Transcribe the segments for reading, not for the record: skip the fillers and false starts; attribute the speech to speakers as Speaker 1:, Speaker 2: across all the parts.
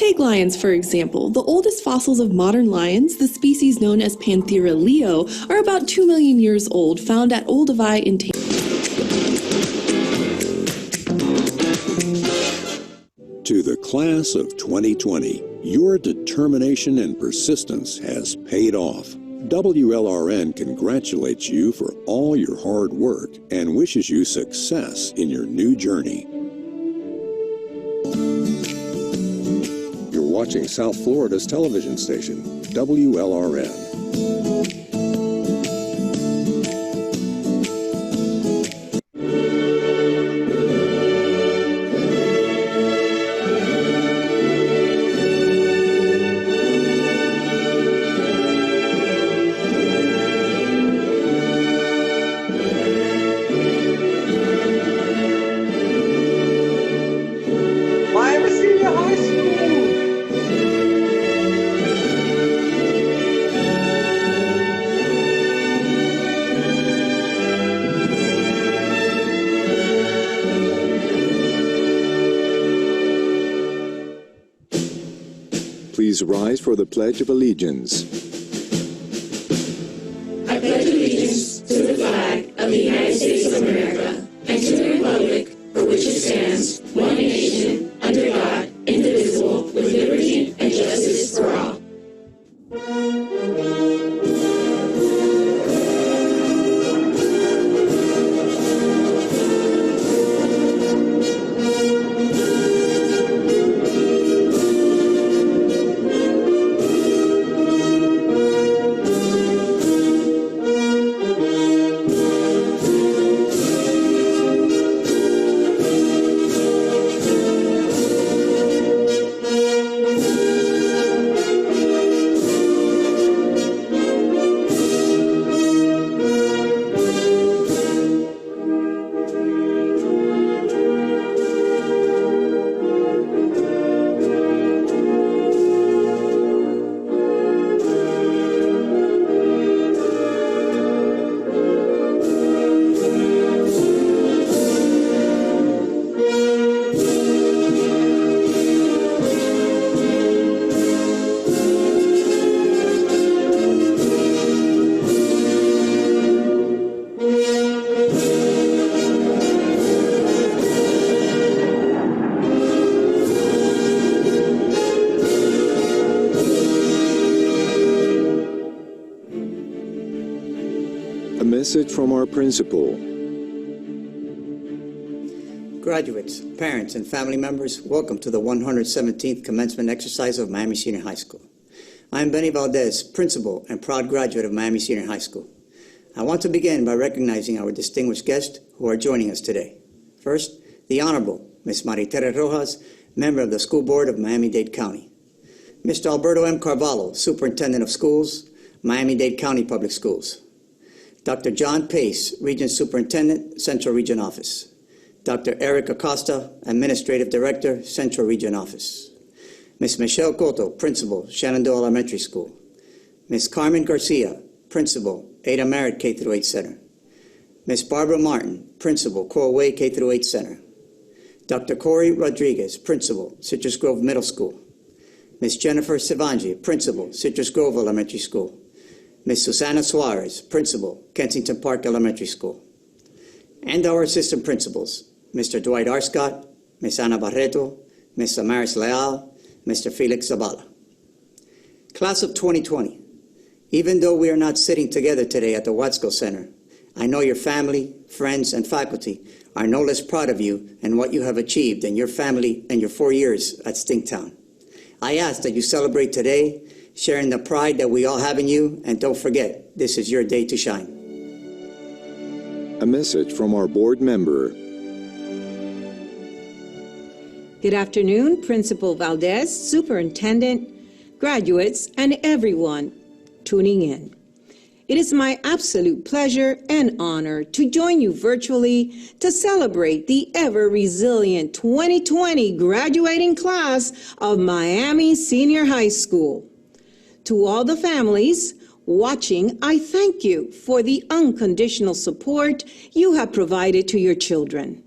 Speaker 1: Cave lions, for example, the oldest fossils of modern lions, the species known as Panthera leo, are about 2 million years old, found at Olduvai in Tanzania.
Speaker 2: To the class of 2020, your determination and persistence has paid off. WLRN congratulates you for all your hard work and wishes you success in your new journey. You're watching South Florida's television station, WLRN.
Speaker 3: Please rise for the Pledge of Allegiance.
Speaker 4: I pledge allegiance to the flag of the United States of America and to the republic for which it stands, one nation, under God, indivisible, with liberty and justice for all.
Speaker 3: A message from our principal.
Speaker 5: Graduates, parents, and family members, welcome to the 117th commencement exercise of Miami Senior High School. I am Benny Valdez, principal and proud graduate of Miami Senior High School. I want to begin by recognizing our distinguished guests who are joining us today. First, the Honorable Ms. Maritere Rojas, member of the School Board of Miami-Dade County. Mr. Alberto M. Carvalho, Superintendent of Schools, Miami-Dade County Public Schools. Dr. John Pace, Region Superintendent, Central Region Office. Dr. Eric Acosta, Administrative Director, Central Region Office. Ms. Michelle Cotto, Principal, Shenandoah Elementary School. Ms. Carmen Garcia, Principal, Ada Merritt K-8 Center. Ms. Barbara Martin, Principal, Coral Way K-8 Center. Dr. Corey Rodriguez, Principal, Citrus Grove Middle School. Ms. Jennifer Sivanji, Principal, Citrus Grove Elementary School. Ms. Susana Suarez, Principal, Kensington Park Elementary School. And our assistant principals, Mr. Dwight Arscott, Ms. Ana Barreto, Ms. Samaris Leal, Mr. Felix Zabala. Class of 2020, even though we are not sitting together today at the Watsco Center, I know your family, friends, and faculty are no less proud of you and what you have achieved in your family and your 4 years at Stinktown. I ask that you celebrate today, sharing the pride that we all have in you, and don't forget, this is your day to shine.
Speaker 3: A message from our board member.
Speaker 6: Good afternoon, Principal Valdez, Superintendent, graduates, and everyone tuning in. It is my absolute pleasure and honor to join you virtually to celebrate the ever-resilient 2020 graduating class of Miami Senior High School. To all the families watching, I thank you for the unconditional support you have provided to your children.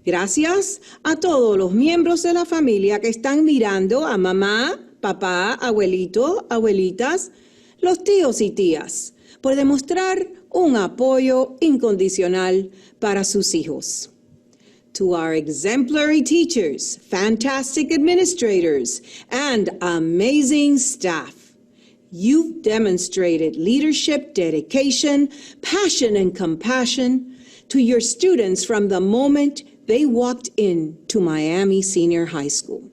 Speaker 6: Gracias a todos los miembros de la familia que están mirando, a mamá, papá, abuelito, abuelitas, los tíos y tías, por demostrar un apoyo incondicional para sus hijos. To our exemplary teachers, fantastic administrators, and amazing staff, you've demonstrated leadership, dedication, passion, and compassion to your students from the moment they walked into Miami Senior High School.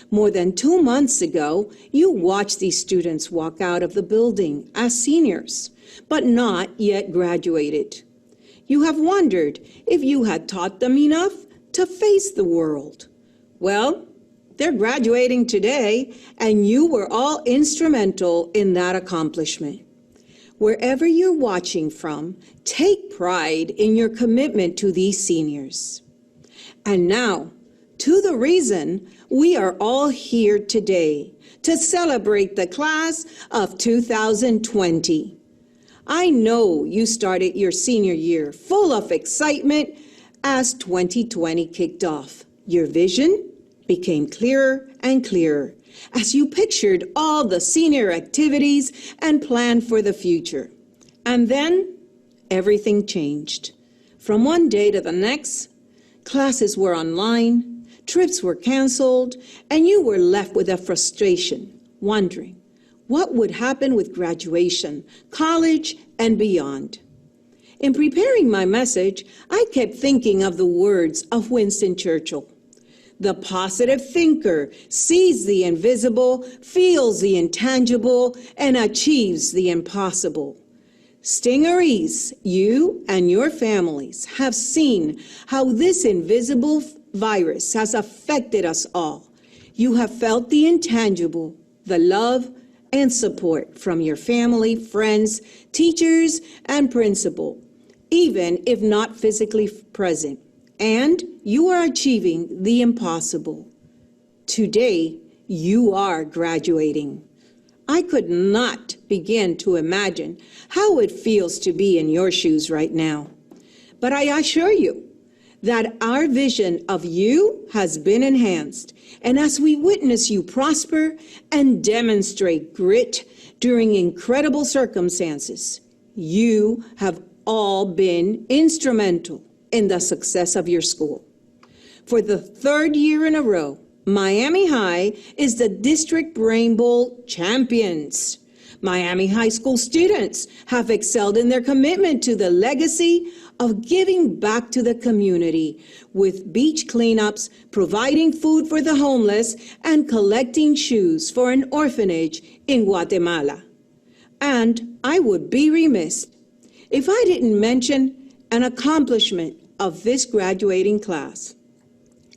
Speaker 6: More than 2 months ago, you watched these students walk out of the building as seniors, but not yet graduated. You have wondered if you had taught them enough to face the world. Well, they're graduating today, and you were all instrumental in that accomplishment. Wherever you're watching from, take pride in your commitment to these seniors. And now, to the reason we are all here today, to celebrate the class of 2020. I know you started your senior year full of excitement as 2020 kicked off. Your vision became clearer and clearer as you pictured all the senior activities and planned for the future. And then everything changed. From one day to the next, classes were online, trips were canceled, and you were left with a frustration, wondering what would happen with graduation, college, and beyond. In preparing my message, I kept thinking of the words of Winston Churchill. The positive thinker sees the invisible, feels the intangible, and achieves the impossible. Stingeries, you and your families have seen how this invisible virus has affected us all. You have felt the intangible, the love and support from your family, friends, teachers, and principal, even if not physically present. And you are achieving the impossible. Today, you are graduating. I could not begin to imagine how it feels to be in your shoes right now. But I assure you that our vision of you has been enhanced. And as we witness you prosper and demonstrate grit during incredible circumstances, you have all been instrumental in the success of your school. For the 3rd year in a row, Miami High is the District Brain Bowl champions. Miami High School students have excelled in their commitment to the legacy of giving back to the community with beach cleanups, providing food for the homeless, and collecting shoes for an orphanage in Guatemala. And I would be remiss if I didn't mention an accomplishment of this graduating class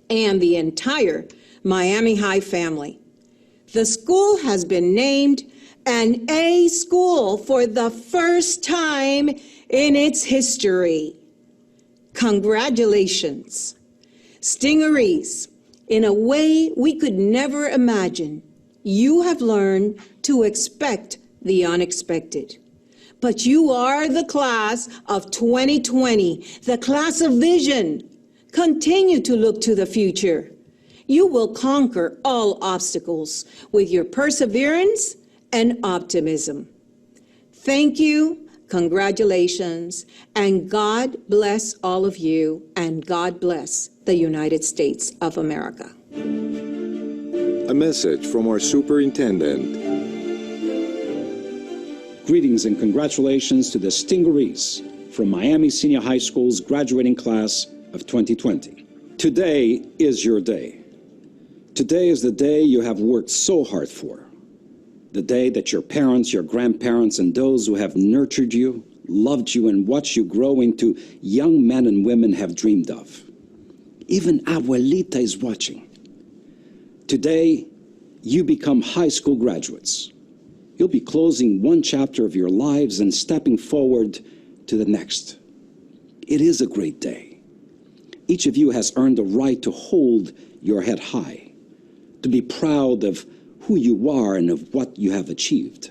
Speaker 6: and the entire Miami High family. The school has been named an A school for the first time in its history. Congratulations. Stingeries, in a way we could never imagine, you have learned to expect the unexpected. But you are the class of 2020, the class of vision. Continue to look to the future. You will conquer all obstacles with your perseverance and optimism. Thank you, congratulations, and God bless all of you, and God bless the United States of America.
Speaker 3: A message from our superintendent.
Speaker 7: Greetings and congratulations to the Stingeries from Miami Senior High School's graduating class of 2020. Today is your day. Today is the day you have worked so hard for. The day that your parents, your grandparents, and those who have nurtured you, loved you, and watched you grow into young men and women have dreamed of. Even Abuelita is watching. Today, you become high school graduates. You'll be closing one chapter of your lives and stepping forward to the next. It is a great day. Each of you has earned the right to hold your head high, to be proud of who you are and of what you have achieved.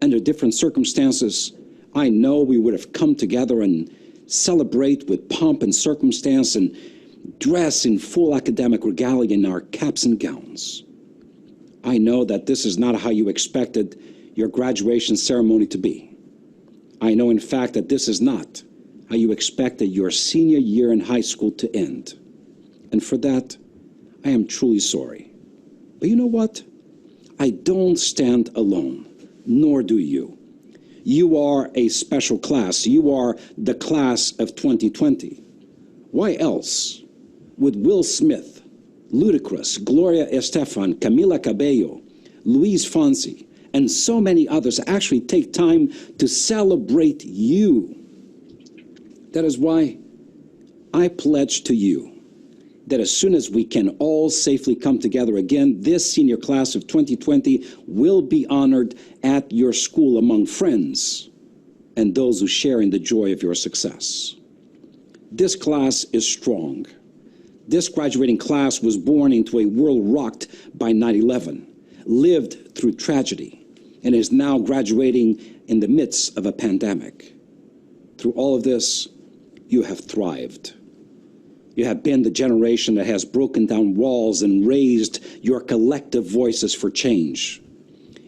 Speaker 7: Under different circumstances, I know we would have come together and celebrate with pomp and circumstance and dressed in full academic regalia in our caps and gowns. I know that this is not how you expected your graduation ceremony to be. I know, in fact, that this is not how you expected your senior year in high school to end. And for that, I am truly sorry. But you know what? I don't stand alone, nor do you. You are a special class. You are the class of 2020. Why else would Will Smith, Ludacris, Gloria Estefan, Camila Cabello, Luis Fonsi, and so many others actually take time to celebrate you? That is why I pledge to you that as soon as we can all safely come together again, this senior class of 2020 will be honored at your school among friends and those who share in the joy of your success. This class is strong. This graduating class was born into a world rocked by 9/11, lived through tragedy, and is now graduating in the midst of a pandemic. Through all of this, you have thrived. You have been the generation that has broken down walls and raised your collective voices for change.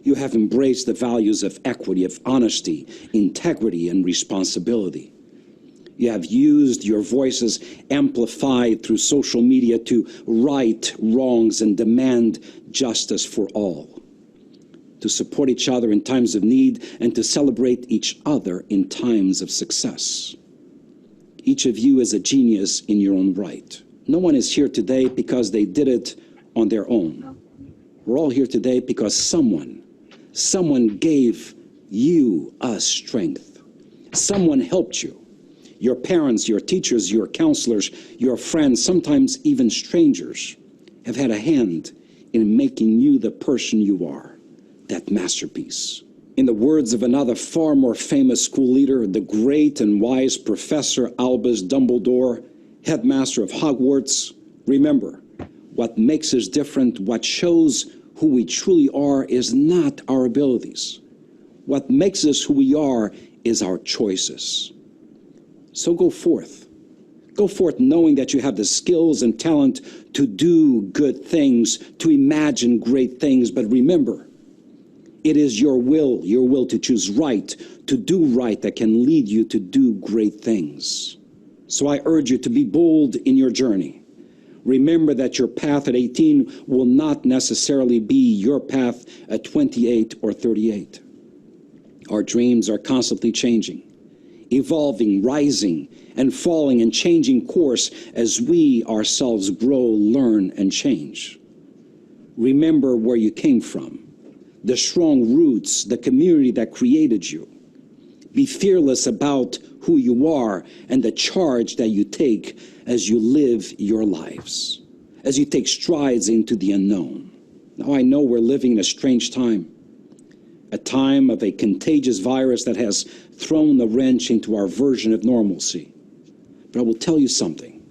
Speaker 7: You have embraced the values of equity, of honesty, integrity, and responsibility. You have used your voices amplified through social media to right wrongs and demand justice for all, to support each other in times of need, and to celebrate each other in times of success. Each of you is a genius in your own right. No one is here today because they did it on their own. We're all here today because someone gave you a strength. Someone helped you. Your parents, your teachers, your counselors, your friends, sometimes even strangers, have had a hand in making you the person you are, that masterpiece. In the words of another far more famous school leader, the great and wise Professor Albus Dumbledore, headmaster of Hogwarts, remember, what makes us different, what shows who we truly are, is not our abilities. What makes us who we are is our choices. So go forth. Go forth knowing that you have the skills and talent to do good things, to imagine great things, but remember, it is your will to choose right, to do right, that can lead you to do great things. So I urge you to be bold in your journey. Remember that your path at 18 will not necessarily be your path at 28 or 38. Our dreams are constantly changing, evolving, rising, and falling, and changing course as we ourselves grow, learn, and change. Remember where you came from, the strong roots, the community that created you. Be fearless about who you are and the charge that you take as you live your lives, as you take strides into the unknown. Now, I know we're living in a strange time, a time of a contagious virus that has thrown a wrench into our version of normalcy. But I will tell you something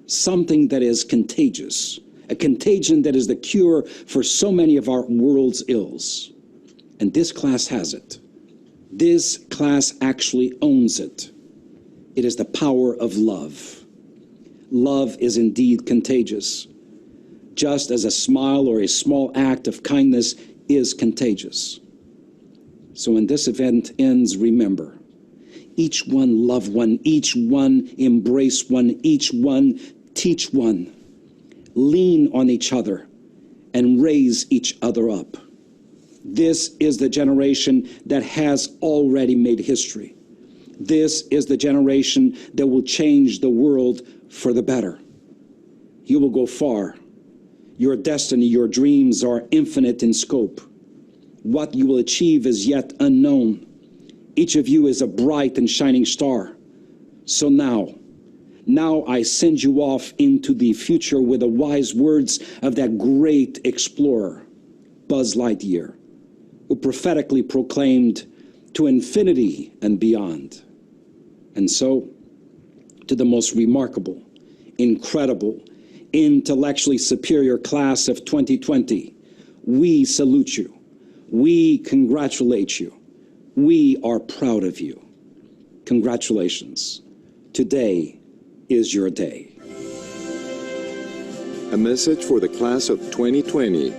Speaker 7: that is contagious, a contagion that is the cure for so many of our world's ills. And this class has it. This class actually owns it. It is the power of love. Love is indeed contagious, just as a smile or a small act of kindness is contagious. So when this event ends, remember, each one love one, each one embrace one, each one teach one. Lean on each other and raise each other up. This is the generation that has already made history. This is the generation that will change the world for the better. You will go far. Your destiny, your dreams are infinite in scope. What you will achieve is yet unknown. Each of you is a bright and shining star. So now I send you off into the future with the wise words of that great explorer, Buzz Lightyear, who prophetically proclaimed, "To infinity and beyond." And so, to the most remarkable, incredible, intellectually superior class of 2020, we salute you. We congratulate you. We are proud of you. Congratulations. Today is your day.
Speaker 3: A message for the class of 2020.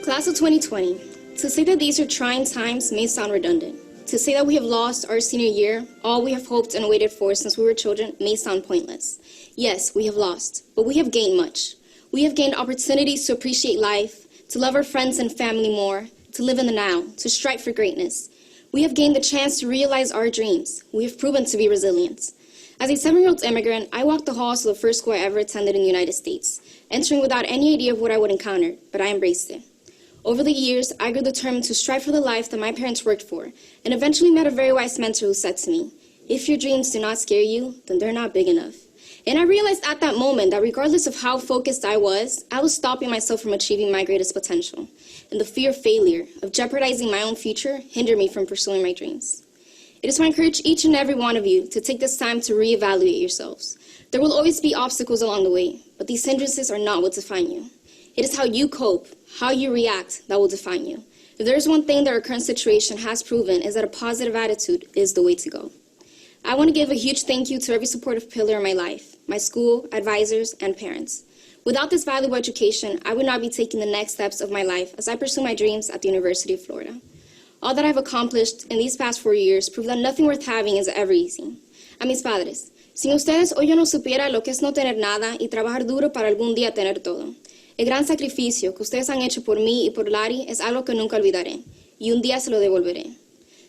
Speaker 8: Class of 2020, to say that these are trying times may sound redundant. To say that we have lost our senior year, all we have hoped and waited for since we were children, may sound pointless. Yes, we have lost, but we have gained much. We have gained opportunities to appreciate life, to love our friends and family more, to live in the now, to strive for greatness. We have gained the chance to realize our dreams. We have proven to be resilient. As a 7-year-old immigrant, I walked the halls of the first school I ever attended in the United States, entering without any idea of what I would encounter, but I embraced it. Over the years, I grew determined to strive for the life that my parents worked for, and eventually met a very wise mentor who said to me, "If your dreams do not scare you, then they're not big enough." And I realized at that moment that regardless of how focused I was stopping myself from achieving my greatest potential. And the fear of failure, of jeopardizing my own future, hindered me from pursuing my dreams. It is why I encourage each and every one of you to take this time to reevaluate yourselves. There will always be obstacles along the way, but these hindrances are not what define you. It is how you cope, how you react, that will define you. If there is one thing that our current situation has proven, is that a positive attitude is the way to go. I want to give a huge thank you to every supportive pillar in my life, my school, advisors, and parents. Without this valuable education, I would not be taking the next steps of my life as I pursue my dreams at the University of Florida. All that I've accomplished in these past 4 years prove that nothing worth having is ever easy. A mis padres, sin ustedes hoy yo no supiera lo que es no tener nada y trabajar duro para algún día tener todo. El gran sacrificio que ustedes han hecho por mí y por Lari es algo que nunca olvidaré, y un día se lo devolveré.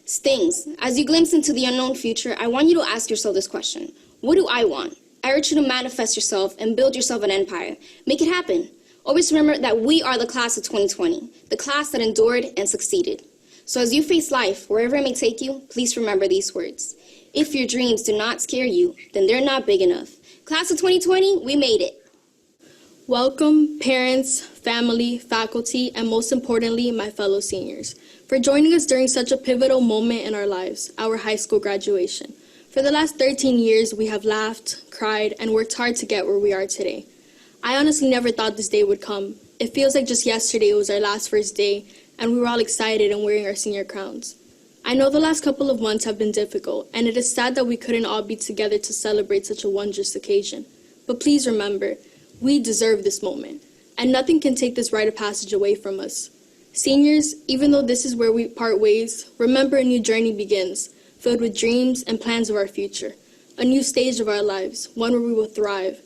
Speaker 8: Stings, as you glimpse into the unknown future, I want you to ask yourself this question. What do I want? I urge you to manifest yourself and build yourself an empire. Make it happen. Always remember that we are the class of 2020, the class that endured and succeeded. So as you face life, wherever it may take you, please remember these words. If your dreams do not scare you, then they're not big enough. Class of 2020, we made it.
Speaker 1: Welcome, parents, family, faculty, and most importantly, my fellow seniors, for joining us during such a pivotal moment in our lives, our high school graduation. For the last 13 years, we have laughed, cried, and worked hard to get where we are today. I honestly never thought this day would come. It feels like just yesterday was our last first day, and we were all excited and wearing our senior crowns. I know the last couple of months have been difficult, and it is sad that we couldn't all be together to celebrate such a wondrous occasion. But please remember, we deserve this moment, and nothing can take this rite of passage away from us. Seniors, even though this is where we part ways, remember a new journey begins, filled with dreams and plans of our future, a new stage of our lives, one where we will thrive.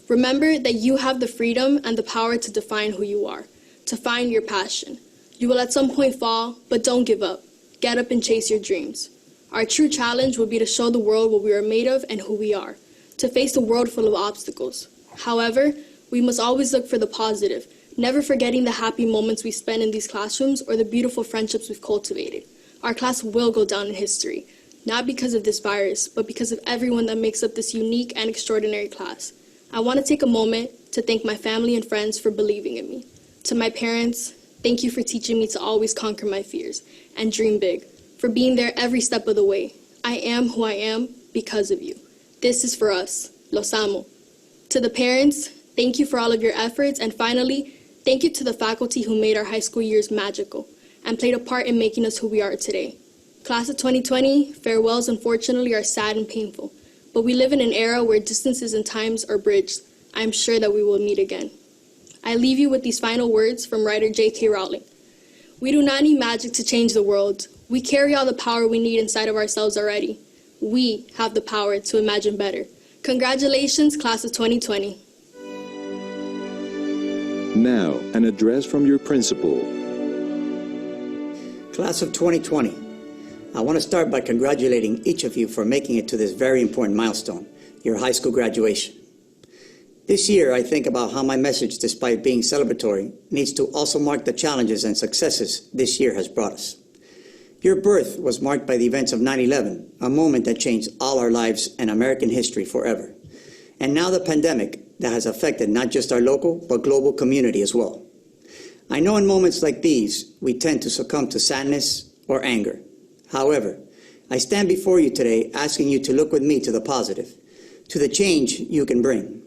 Speaker 1: Remember that you have the freedom and the power to define who you are, to find your passion. You will at some point fall, but don't give up. Get up and chase your dreams. Our true challenge will be to show the world what we are made of and who we are, to face a world full of obstacles. However, we must always look for the positive, never forgetting the happy moments we spend in these classrooms or the beautiful friendships we've cultivated. Our class will go down in history, not because of this virus, but because of everyone that makes up this unique and extraordinary class. I want to take a moment to thank my family and friends for believing in me. To my parents, thank you for teaching me to always conquer my fears and dream big, for being there every step of the way. I am who I am because of you. This is for us. Los amo. To the parents, thank you for all of your efforts, and finally, thank you to the faculty who made our high school years magical and played a part in making us who we are today. Class of 2020, farewells unfortunately are sad and painful, but we live in an era where distances and times are bridged. I am sure that we will meet again. I leave you with these final words from writer J.K. Rowling. We do not need magic to change the world. We carry all the power we need inside of ourselves already. We have the power to imagine better. Congratulations, class of 2020.
Speaker 3: Now, an address from your principal.
Speaker 5: Class of 2020, I want to start by congratulating each of you for making it to this very important milestone, your high school graduation. This year, I think about how my message, despite being celebratory, needs to also mark the challenges and successes this year has brought us. Your birth was marked by the events of 9/11, a moment that changed all our lives and American history forever. And now the pandemic that has affected not just our local, but global community as well. I know in moments like these, we tend to succumb to sadness or anger. However, I stand before you today asking you to look with me to the positive, to the change you can bring.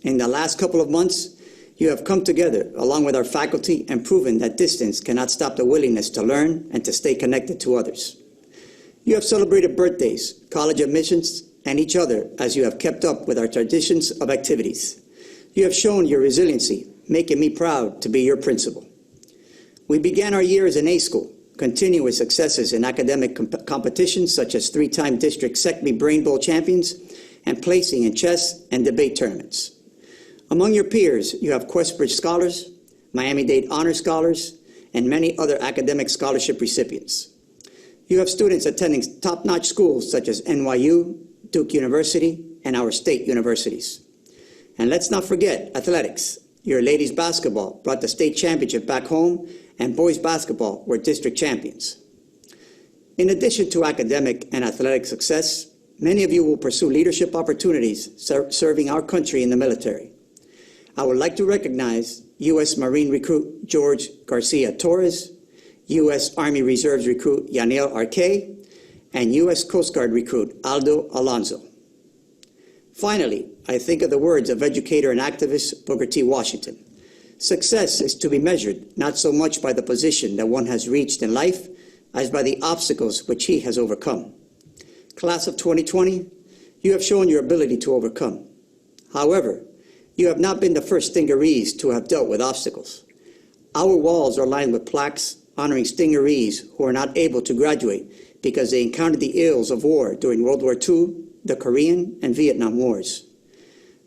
Speaker 5: In the last couple of months, you have come together along with our faculty and proven that distance cannot stop the willingness to learn and to stay connected to others. You have celebrated birthdays, college admissions, and each other as you have kept up with our traditions of activities. You have shown your resiliency, making me proud to be your principal. We began our year as an A school, continue with successes in academic competitions such as 3-time district SECME Brain Bowl champions and placing in chess and debate tournaments. Among your peers, you have Questbridge Scholars, Miami-Dade Honor Scholars, and many other academic scholarship recipients. You have students attending top-notch schools such as NYU, Duke University, and our state universities. And let's not forget athletics. Your ladies basketball brought the state championship back home, and boys basketball were district champions. In addition to academic and athletic success, many of you will pursue leadership opportunities serving our country in the military. I would like to recognize U.S. Marine recruit George Garcia Torres, U.S. Army Reserves recruit Yaniel Arque, and U.S. Coast Guard recruit Aldo Alonso. Finally, I think of the words of educator and activist Booker T. Washington. Success is to be measured not so much by the position that one has reached in life as by the obstacles which he has overcome. Class of 2020, you have shown your ability to overcome. However, you have not been the first stingarees to have dealt with obstacles. Our walls are lined with plaques honoring stingarees who are not able to graduate because they encountered the ills of war during World War II, the Korean and Vietnam Wars.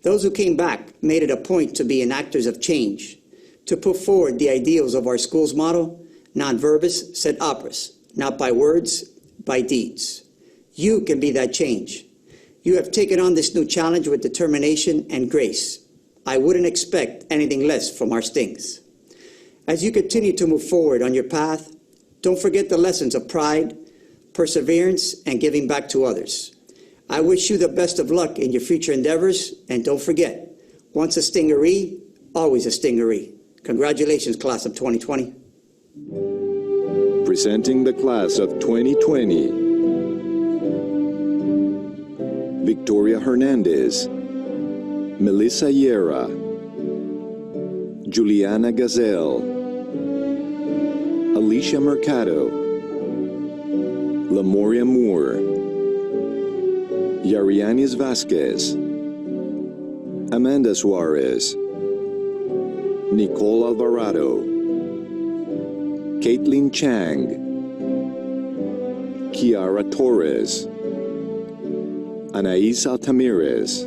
Speaker 5: Those who came back made it a point to be enactors of change, to put forward the ideals of our school's motto, non verbis sed operis, not by words, by deeds. You can be that change. You have taken on this new challenge with determination and grace. I wouldn't expect anything less from our stings. As you continue to move forward on your path, don't forget the lessons of pride, perseverance, and giving back to others. I wish you the best of luck in your future endeavors, and don't forget, once a stingaree, always a stingaree. Congratulations, class of 2020.
Speaker 3: Presenting the class of 2020. Victoria Hernandez, Melissa Yera, Juliana Gazelle, Alicia Mercado, Lamoria Moore, Yarianis Vasquez, Amanda Suarez, Nicole Alvarado, Caitlin Chang, Kiara Torres, Anais Altamirez,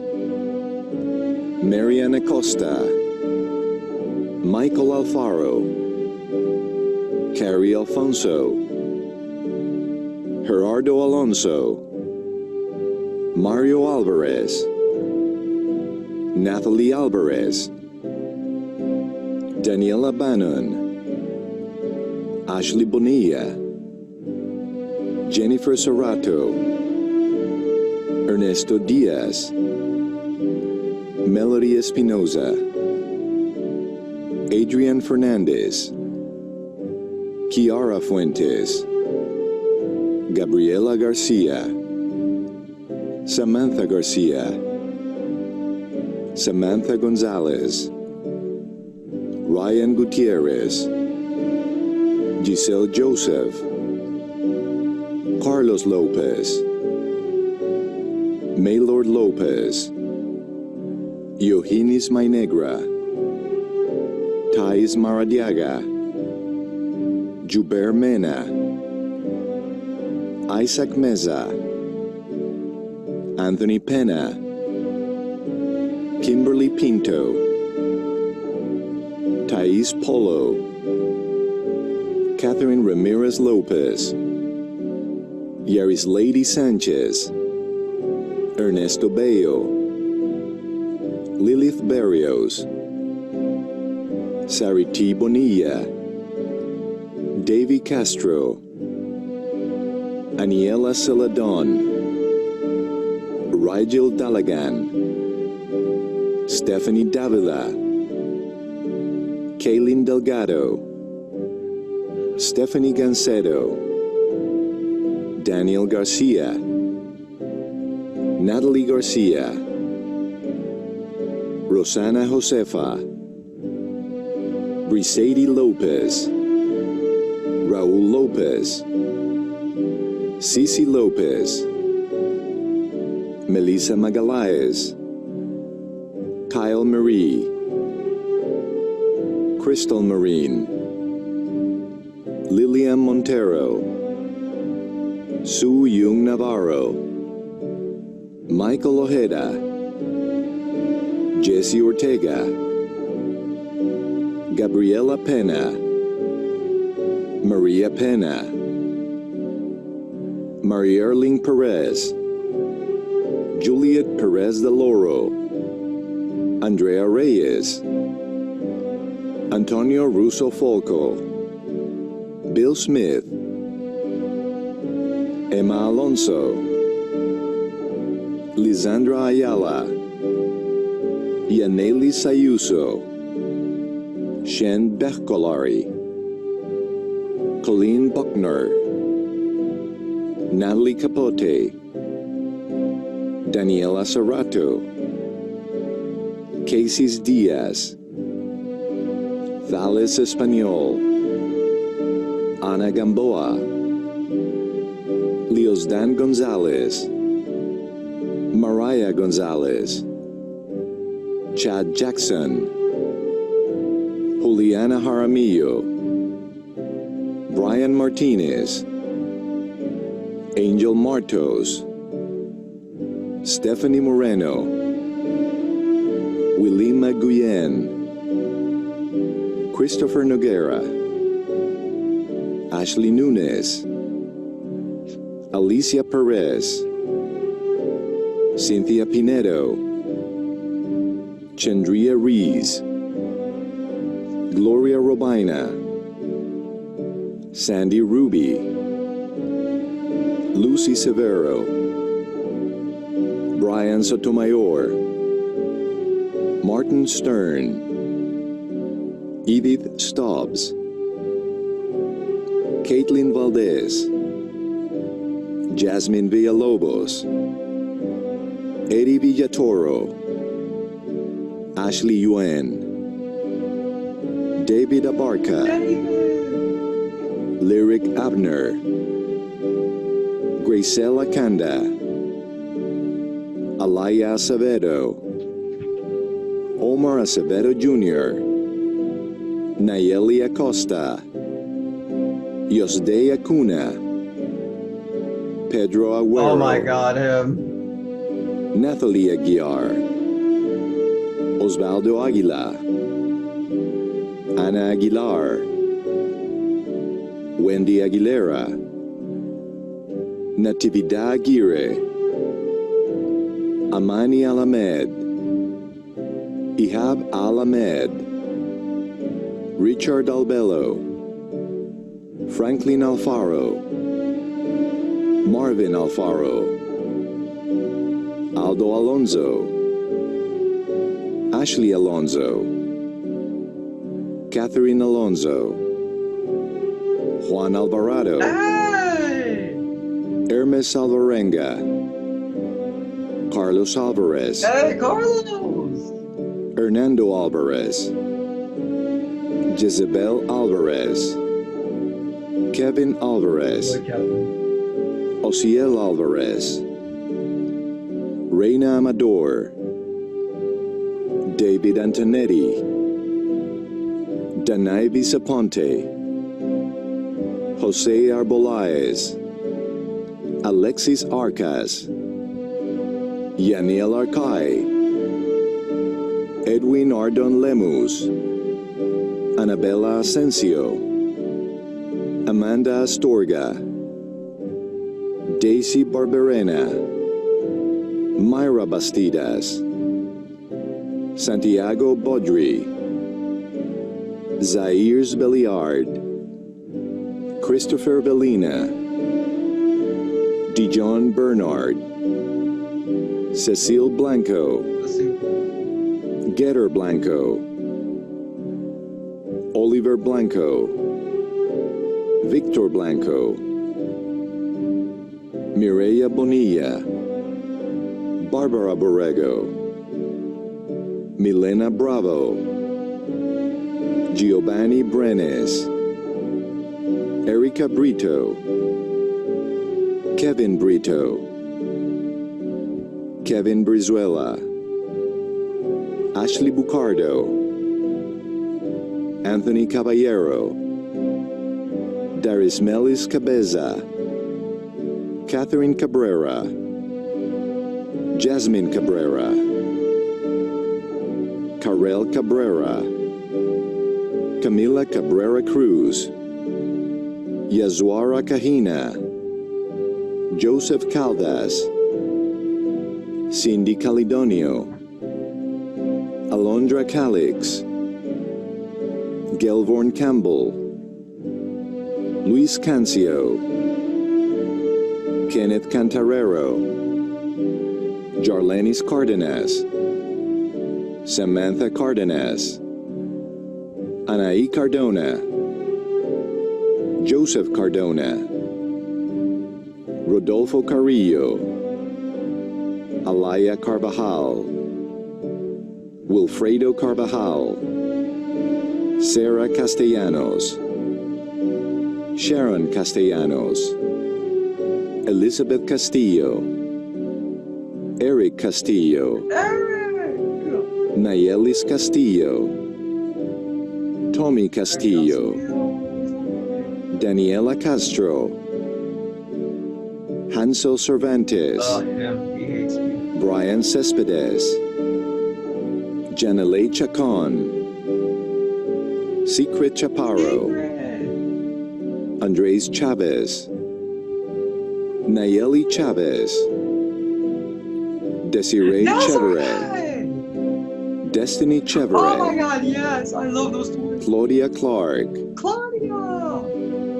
Speaker 3: Mariana Costa, Michael Alfaro, Carrie Alfonso, Gerardo Alonso, Mario Alvarez, Nathalie Alvarez, Daniela Bannon, Ashley Bonilla, Jennifer Serrato, Ernesto Diaz, Melody Espinoza, Adrian Fernandez, Kiara Fuentes, Gabriela Garcia, Samantha Garcia, Samantha Gonzalez, Ryan Gutierrez, Giselle Joseph, Carlos Lopez, Maylord Lopez, Yohinis Mainegra, Thais Maradiaga, Juber Mena, Isaac Meza, Anthony Pena, Kimberly Pinto, Thais Polo, Catherine Ramirez Lopez, Yaris Lady Sanchez, Ernesto Bello, Lilith Barrios, Sariti Bonilla, Davy Castro, Aniela Celadon, Rigel Dalagan, Stephanie Davila, Kaylin Delgado, Stephanie Gancedo, Daniel Garcia, Natalie Garcia, Rosana Josefa, Brisadie Lopez, Raul Lopez, Cici Lopez, Melissa Magalaes, Kyle Marie, Crystal Marine, Lilian Montero, Su Yung Navarro, Michael Ojeda, Jesse Ortega, Gabriela Pena, Maria Pena, Maria Erling Perez, Juliet Perez de Loro, Andrea Reyes, Antonio Russo Folco, Bill Smith, Emma Alonso, Lisandra Ayala, Yaneli Sayuso, Shen Bechkolari, Colleen Buckner, Natalie Capote, Daniela Serrato, Casey Diaz, Thales Espanol, Ana Gamboa, Leosdan Gonzalez, Mariah Gonzalez, Chad Jackson, Juliana Jaramillo, Brian Martinez, Angel Martos, Stephanie Moreno, Willima Guyen, Christopher Noguera, Ashley Nunes, Alicia Perez, Cynthia Pinedo, Chandria Rees, Gloria Robina, Sandy Ruby, Lucy Severo, Brian Sotomayor, Martin Stern, Edith Stubbs, Caitlin Valdez, Jasmine Villalobos, Eddie Villatoro, Ashley Yuen, David Abarca, Lyric Abner, Gracela Kanda, Alaya Acevedo, Omar Acevedo Jr., Nayeli Acosta, Yosde Acuna, Pedro Aguero.
Speaker 9: Oh my God, him.
Speaker 3: Nathalie Aguiar, Osvaldo Aguila, Ana Aguilar, Wendy Aguilera, Natividad Aguirre, Amani Alamed, Ihab Alamed, Richard Albello, Franklin Alfaro, Marvin Alfaro, Aldo Alonso, Ashley Alonso, Catherine Alonso, Juan Alvarado,
Speaker 9: Hey!
Speaker 3: Hermes Alvarenga, Carlos Alvarez,
Speaker 9: Hey, Carlos!
Speaker 3: Hernando Alvarez, Jezebel Alvarez, Kevin Alvarez,
Speaker 9: Boy, Kevin.
Speaker 3: Osiel Alvarez, Reina Amador, David Antonetti, Danay Visaponte, Jose Arbolaez, Alexis Arcas, Yaniel Arcay, Edwin Ardon Lemus, Anabella Asensio, Amanda Astorga, Daisy Barberena, Myra Bastidas, Santiago Bodri, Zairs Belliard, Christopher Bellina, Dijon Bernard, Cecile Blanco, Getter Blanco, Oliver Blanco, Victor Blanco, Mireya Bonilla, Barbara Borrego, Milena Bravo, Giovanni Brenes, Erica Brito, Kevin Brito, Kevin Brizuela, Ashley Bucardo, Anthony Caballero, Darismelis Cabeza, Catherine Cabrera, Jasmine Cabrera, Karel Cabrera, Camila Cabrera Cruz, Yazuara Kahina, Joseph Caldas, Cindy Calidonio, Alondra Calix, Gelvorn Campbell, Luis Cancio, Kenneth Cantarero, Jarlenis Cardenas, Samantha Cardenas, Anaí Cardona, Joseph Cardona, Rodolfo Carrillo, Alaya Carvajal, Wilfredo Carvajal, Sarah Castellanos, Sharon Castellanos, Elizabeth Castillo, Eric Castillo, Nayelis Castillo, Tommy Castillo, Daniela Castro, Hansel Cervantes,
Speaker 9: He hates me.
Speaker 3: Brian Cespedes, Janelle Chacon, Secret Chaparro, Andres Chavez, Nayeli Chavez, Desiree Cheveret, Destiny
Speaker 9: Oh my
Speaker 3: Cheveret,
Speaker 9: god, yes! I love those twins.
Speaker 3: Claudia Clark,
Speaker 9: Claudia!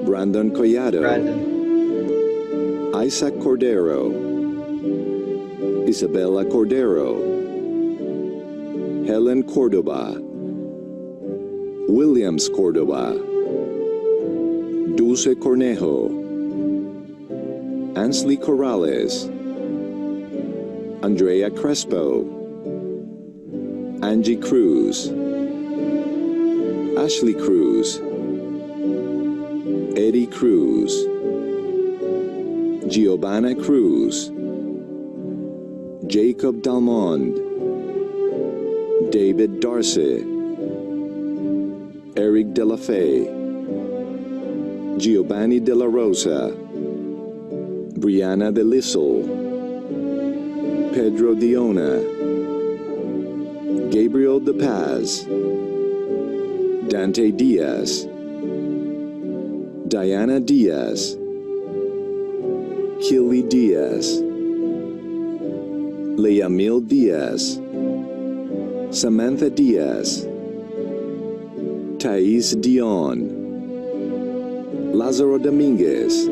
Speaker 3: Brandon Collado,
Speaker 9: Brandon.
Speaker 3: Isaac Cordero, Isabella Cordero, Helen Cordoba, Williams Cordoba, Dulce Cornejo, Ansley Corrales, Andrea Crespo, Angie Cruz, Ashley Cruz, Eddie Cruz, Giovanna Cruz, Jacob Dalmond, David Darcy, Eric De La Fey, Giovanni De La Rosa, Brianna De Lissel, Pedro Diona, Gabriel De Paz, Dante Diaz, Diana Diaz, Kili Diaz, Leamil Diaz, Samantha Diaz, Thais Dion, Lázaro Dominguez,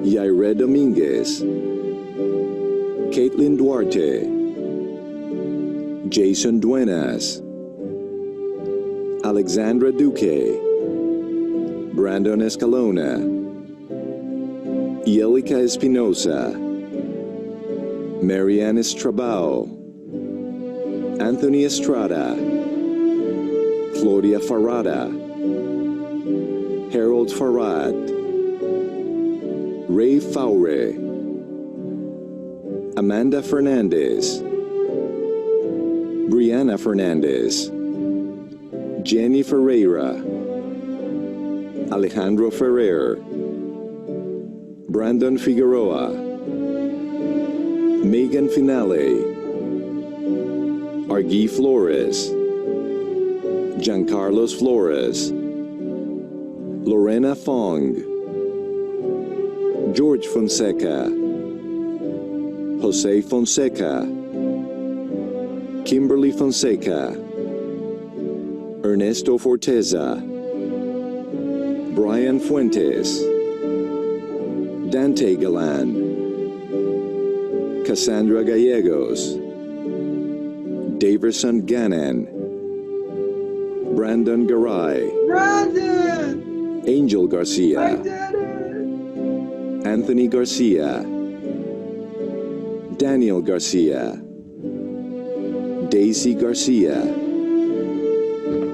Speaker 3: Yaire Dominguez, Caitlin Duarte, Jason Duenas, Alexandra Duque, Brandon Escalona, Yelica Espinosa, Marianne Estrabao, Anthony Estrada, Claudia Farada, Harold Farad, Ray Faure, Amanda Fernandez, Brianna Fernandez, Jenny Ferreira, Alejandro Ferrer, Brandon Figueroa, Megan Finale, Argy Flores, Giancarlos Flores, Lorena Fong, George Fonseca, Jose Fonseca, Kimberly Fonseca, Ernesto Forteza, Brian Fuentes, Dante Galan, Cassandra Gallegos, Daverson Gannon, Brandon Garay,
Speaker 9: Brandon!
Speaker 3: Angel
Speaker 9: I
Speaker 3: Garcia,
Speaker 9: did it!
Speaker 3: Anthony Garcia, Daniel Garcia, Daisy Garcia,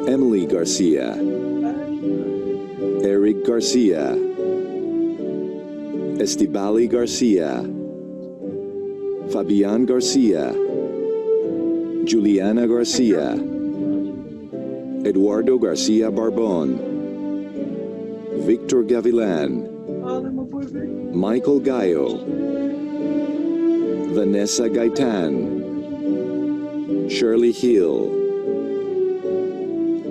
Speaker 3: Emily Garcia, Eric Garcia, Estibali Garcia, Fabian Garcia, Juliana Garcia, Eduardo Garcia Barbon, Victor Gavilan, Michael Gallo, Vanessa Gaitan, Shirley Hill,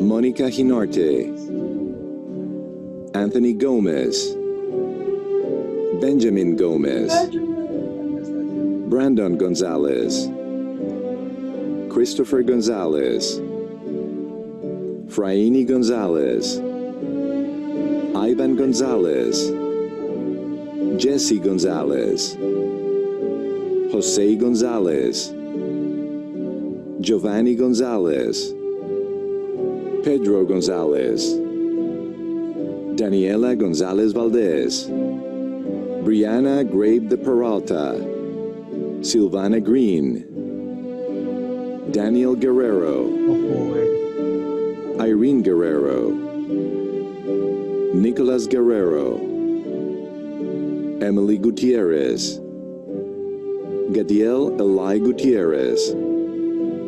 Speaker 3: Monica Hinarte, Anthony Gomez, Benjamin Gomez, Brandon Gonzalez, Christopher Gonzalez, Fraini Gonzalez, Ivan Gonzalez, Jesse Gonzalez, Jose Gonzalez, Giovanni Gonzalez, Pedro Gonzalez, Daniela Gonzalez Valdez, Brianna Grabe de Peralta, Silvana Green, Daniel Guerrero, Irene Guerrero, Nicolas Guerrero, Emily Gutierrez, Gadiel Eli Gutierrez,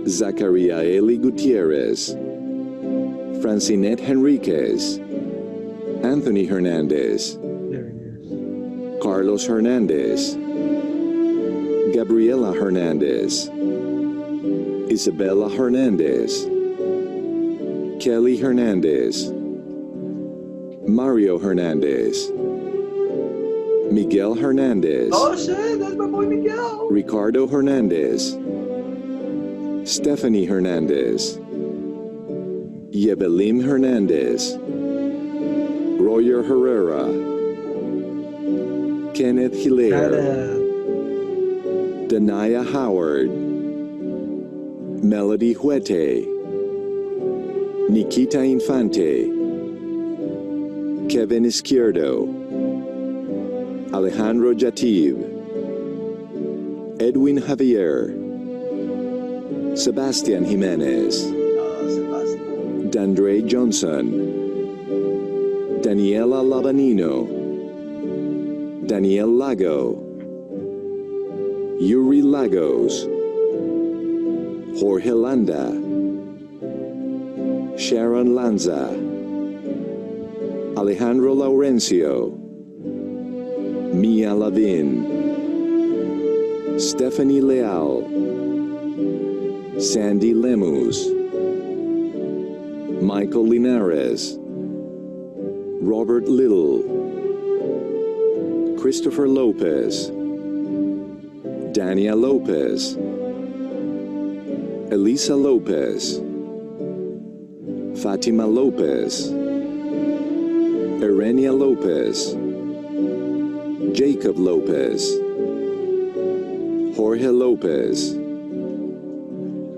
Speaker 3: Zacaria Eli Gutierrez, Francinette Henriquez, Anthony Hernandez, Carlos Hernandez, Gabriela Hernandez, Isabella Hernandez, Kelly Hernandez, Mario Hernandez, Miguel Hernandez,
Speaker 9: Oh shit, that's my boy Miguel.
Speaker 3: Ricardo Hernandez, Stephanie Hernandez, Yebelim Hernandez, Royer Herrera, Kenneth Hilaire, Danaya Howard, Melody Huete, Nikita Infante, Kevin Izquierdo, Alejandro Jatib, Edwin Javier, Sebastian Jimenez, Dandre Johnson, Daniela Labanino, Daniel Lago, Yuri Lagos, Jorge Landa, Sharon Lanza, Alejandro Laurencio, Mia Lavin, Stephanie Leal, Sandy Lemus, Michael Linares, Robert Little, Christopher Lopez, Dania Lopez, Elisa Lopez, Fatima Lopez, Erenia Lopez, Jacob Lopez, Jorge Lopez,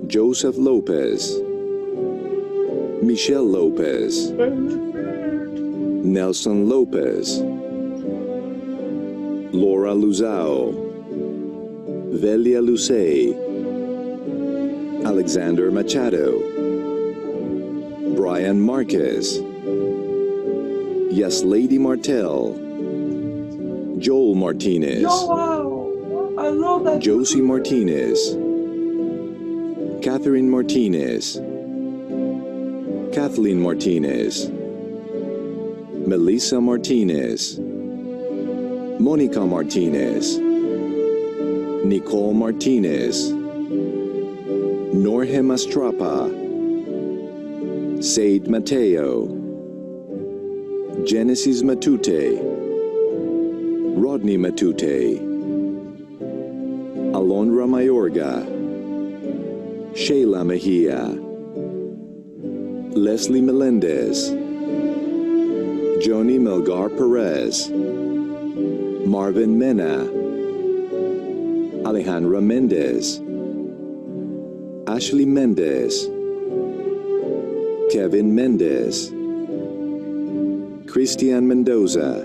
Speaker 3: Joseph Lopez, Michelle Lopez, Nelson Lopez, Laura Luzao, Velia Lucey, Alexander Machado, Brian Marquez, Yes Lady Martel, Joel Martinez,
Speaker 9: Yo, I love that.
Speaker 3: Josie Martinez, Catherine Martinez, Kathleen Martinez, Melissa Martinez, Monica Martinez, Nicole Martinez, Norhe Mastrapa, Said Mateo, Genesis Matute, Rodney Matute, Alondra Mayorga, Sheila Mejia, Leslie Melendez, Joni Melgar Perez, Marvin Mena, Alejandra Mendez, Ashley Mendez, Kevin Mendez, Christian Mendoza,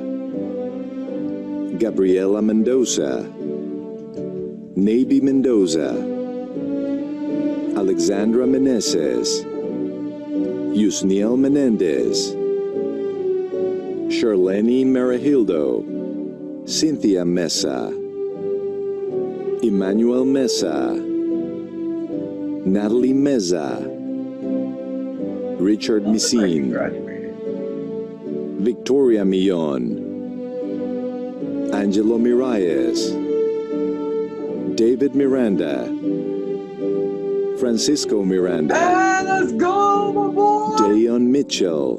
Speaker 3: Gabriela Mendoza, Nabi Mendoza, Alexandra Meneses, Yusniel Menendez, Charlene Marahildo, Cynthia Mesa, Emmanuel Mesa, Natalie Meza, Richard Missin, Victoria Millon, Angelo Miralles, David Miranda, Francisco Miranda,
Speaker 9: Hey, let's go, my boy!
Speaker 3: Dayon Mitchell,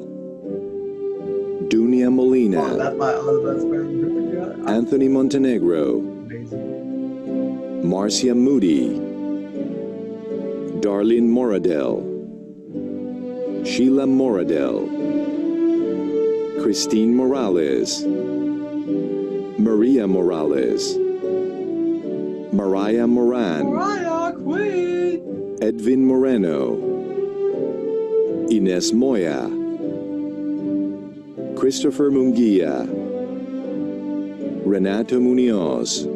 Speaker 3: Dunia
Speaker 9: Oh,
Speaker 3: Molina,
Speaker 9: that's my other best friend, Julia.
Speaker 3: Anthony Montenegro,
Speaker 9: Amazing.
Speaker 3: Marcia Moody, Darlene Moradel, Sheila Moradel, Christine Morales, Maria Morales, Mariah Moran,
Speaker 9: Mariah, Queen!
Speaker 3: Edwin Moreno, Ines Moya, Christopher Munguia, Renato Munoz,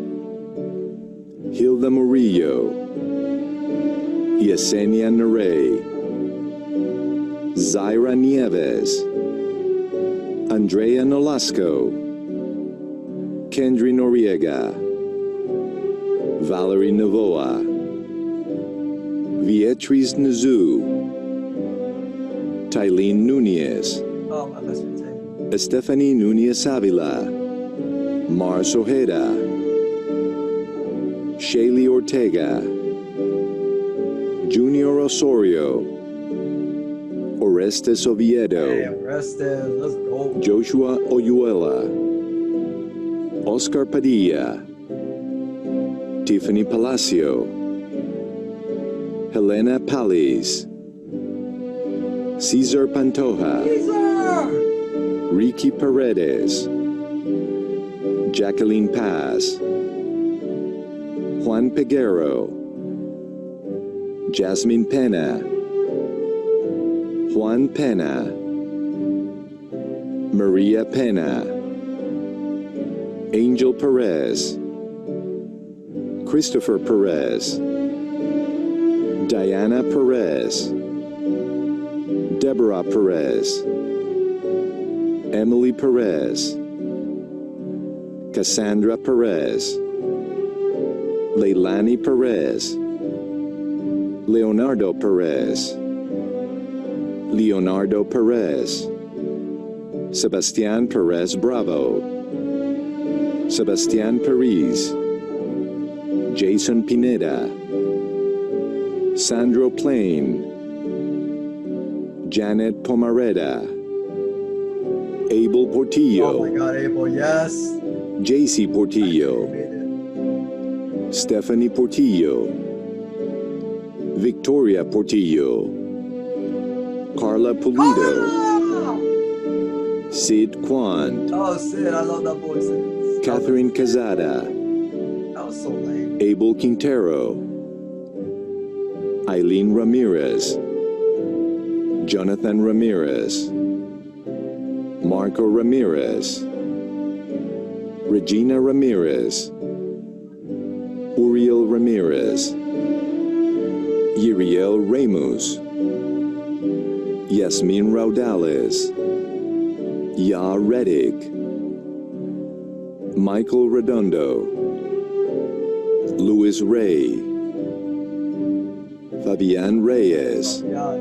Speaker 3: Hilda Murillo, Yesenia Nerey, Zaira Nieves, Andrea Nolasco, Kendry Noriega, Valerie Novoa, Beatriz Nazu, Tylene Nunez,
Speaker 9: Oh, my best friend.
Speaker 3: Stephanie Nunez Avila, Mars Ojeda, Shaylee Ortega, Junior Osorio, Orestes Oviedo,
Speaker 9: Hey, Orestes, let's go.
Speaker 3: Joshua Oyuela, Oscar Padilla, Tiffany Palacio, Helena Palis, Cesar Pantoja,
Speaker 9: Caesar!
Speaker 3: Ricky Paredes, Jacqueline Paz, Juan Peguero, Jasmine Pena, Juan Pena, Maria Pena, Angel Perez, Christopher Perez, Diana Perez, Deborah Perez, Emily Perez, Cassandra Perez, Leilani Perez, Leonardo Perez, Leonardo Perez, Sebastian Perez Bravo, Sebastian Perez, Jason Pineda, Sandro Plain, Janet Pomareda, Abel Portillo,
Speaker 9: Oh my God, Abel, yes.
Speaker 3: JC Portillo,
Speaker 9: You made it.
Speaker 3: Stephanie Portillo, Victoria Portillo, Carla Pulido,
Speaker 9: Ah!
Speaker 3: Sid Kwan,
Speaker 9: Oh, Sid, I love that voice.
Speaker 3: Catherine Cazada,
Speaker 9: That was so lame.
Speaker 3: Abel Quintero, Eileen Ramirez, Jonathan Ramirez, Marco Ramirez, Regina Ramirez, Uriel Ramirez, Yiriel Ramos, Yasmin Raudales, Ya Reddick, Michael Redondo, Luis Ray, Fabian Reyes,
Speaker 9: Yeah.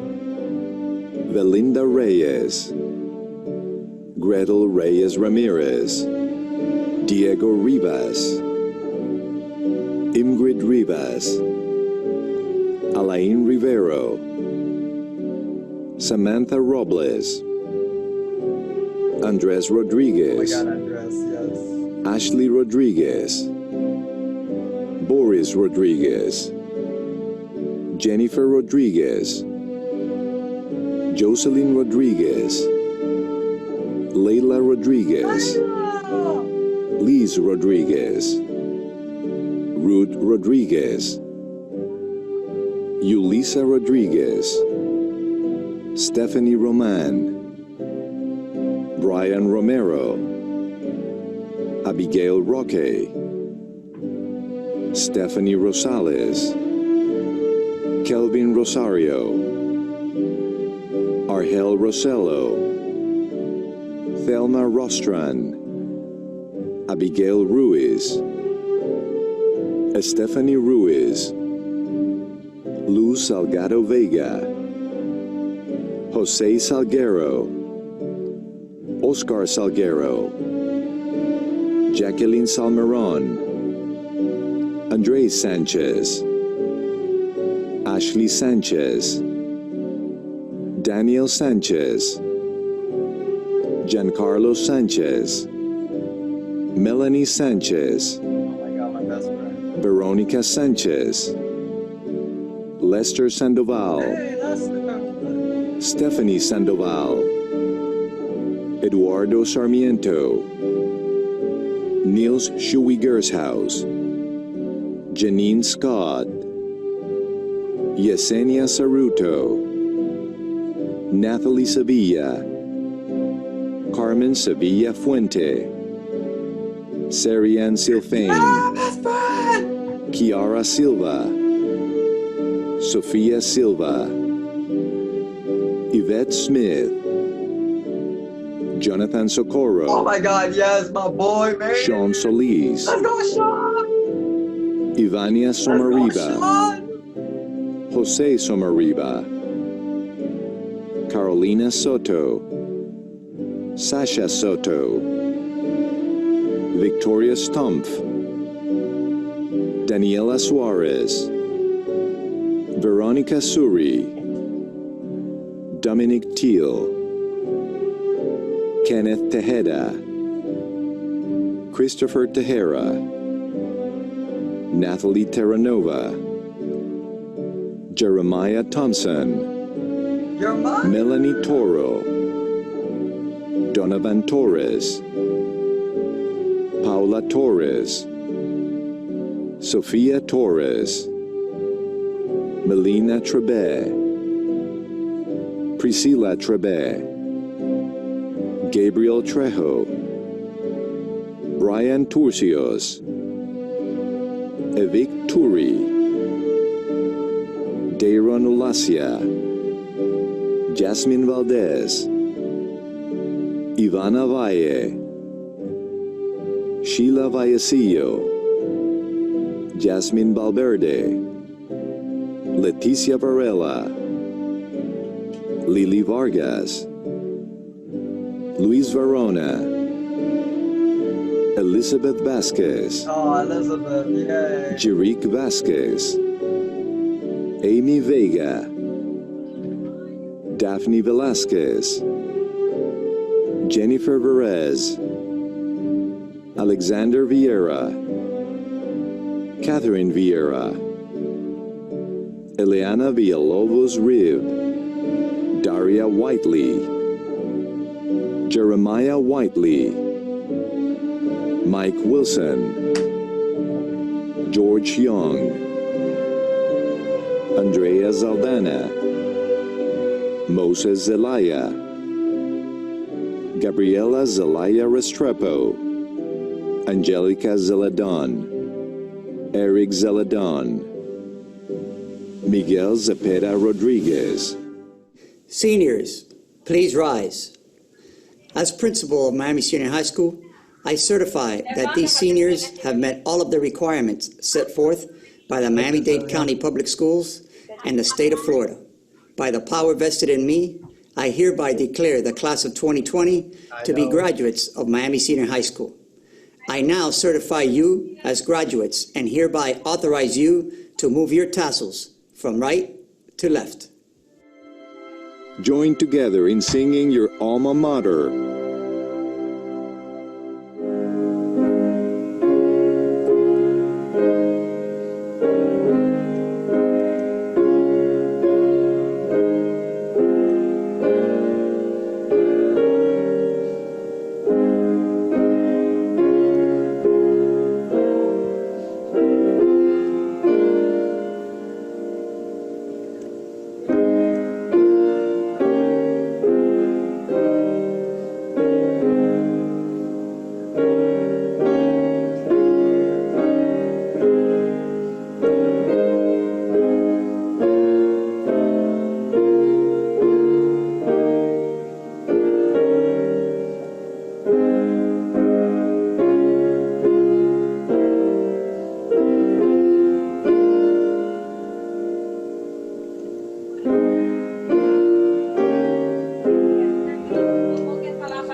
Speaker 3: Belinda Reyes, Gretel Reyes Ramirez, Diego Rivas, Ingrid Rivas, Alain Rivero, Samantha Robles, Andres
Speaker 9: Oh my
Speaker 3: Rodriguez,
Speaker 9: God, Andres, yes.
Speaker 3: Ashley Rodriguez, Boris Rodriguez, Jennifer Rodriguez, Jocelyn Rodriguez, Leila Rodriguez,
Speaker 9: Ah!
Speaker 3: Liz Rodriguez, Ruth Rodriguez, Yulisa Rodriguez, Stephanie Roman, Brian Romero, Abigail Roque, Stephanie Rosales, Kelvin Rosario, Argel Rosello, Thelma Rostran, Abigail Ruiz, Stephanie Ruiz, Luz Salgado Vega, Jose Salguero, Oscar Salguero, Jacqueline Salmeron, Andres Sanchez, Ashley Sanchez, Daniel Sanchez, Giancarlo Sanchez, Melanie Sanchez,
Speaker 9: Oh my God, my best friend.
Speaker 3: Veronica Sanchez, Lester Sandoval,
Speaker 9: Hey, Lester.
Speaker 3: Stephanie Sandoval, Eduardo Sarmiento, Niels Shuey Gershaus, Janine Scott, Yesenia Saruto, Nathalie Sevilla, Carmen Sevilla Fuente, Sarian Silfane,
Speaker 9: Ah, best friend.
Speaker 3: Kiara Silva, Sophia Silva, Yvette Smith, Jonathan Socorro,
Speaker 9: Oh my God, yes, my boy, man.
Speaker 3: Sean Solis,
Speaker 9: Let's go, Sean.
Speaker 3: Ivania
Speaker 9: Let's go,
Speaker 3: Somariba,
Speaker 9: Sean.
Speaker 3: Jose Somariba, Carolina Soto, Sasha Soto, Victoria Stumpf, Daniela Suarez, Veronica Suri, Dominic Teal, Kenneth Tejeda, Christopher Tejera, Nathalie Terranova, Jeremiah Thompson,
Speaker 9: You're mine.
Speaker 3: Melanie Toro, Donovan Torres, Paula Torres, Sofia Torres, Melina Trebe, Priscilla Trebe, Gabriel Trejo, Brian Turcios, Evic Turi, Dayron Ulacia, Jasmine Valdez, Ivana Valle, Sheila Vallecillo, Jasmine Valverde, Leticia Varela, Lily Vargas, Luis Verona, Elizabeth Vasquez,
Speaker 9: Oh, Elizabeth, yay.
Speaker 3: Jerick Vasquez, Amy Vega, Daphne Velasquez, Jennifer Perez, Alexander Vieira, Catherine Vieira, Eliana Villalobos Rib, Daria Whiteley, Jeremiah Whiteley, Mike Wilson, George Young, Andrea Zaldana, Moses Zelaya, Gabriela Zelaya Restrepo, Angelica Zeladon, Eric Zeladon, Miguel Zepeda Rodriguez.
Speaker 5: Seniors, please rise. As principal of Miami Senior High School, I certify that these seniors have met all of the requirements set forth by the Miami-Dade County Public Schools and the state of Florida. By the power vested in me, I hereby declare the class of 2020 to be graduates of Miami Senior High School. I now certify you as graduates and hereby authorize you to move your tassels from right to left.
Speaker 3: Join together in singing your alma mater.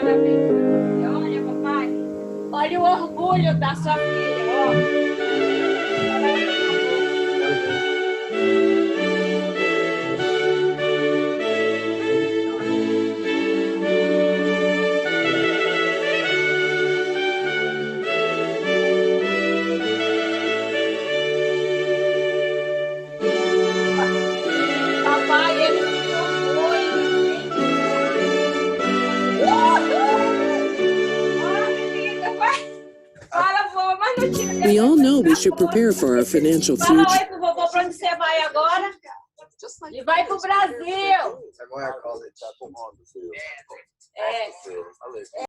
Speaker 10: parabéns pra você. Olha, papai. Olha o orgulho da sua filha, ó. Papai, ele se orgulha. Fala, vovô, mas não tira.
Speaker 11: We all know we should prepare for our financial
Speaker 10: Fala
Speaker 11: future.
Speaker 10: oi pro vovô, pra onde você vai agora? E vai pro Brasil.
Speaker 9: Agora call it.
Speaker 10: É.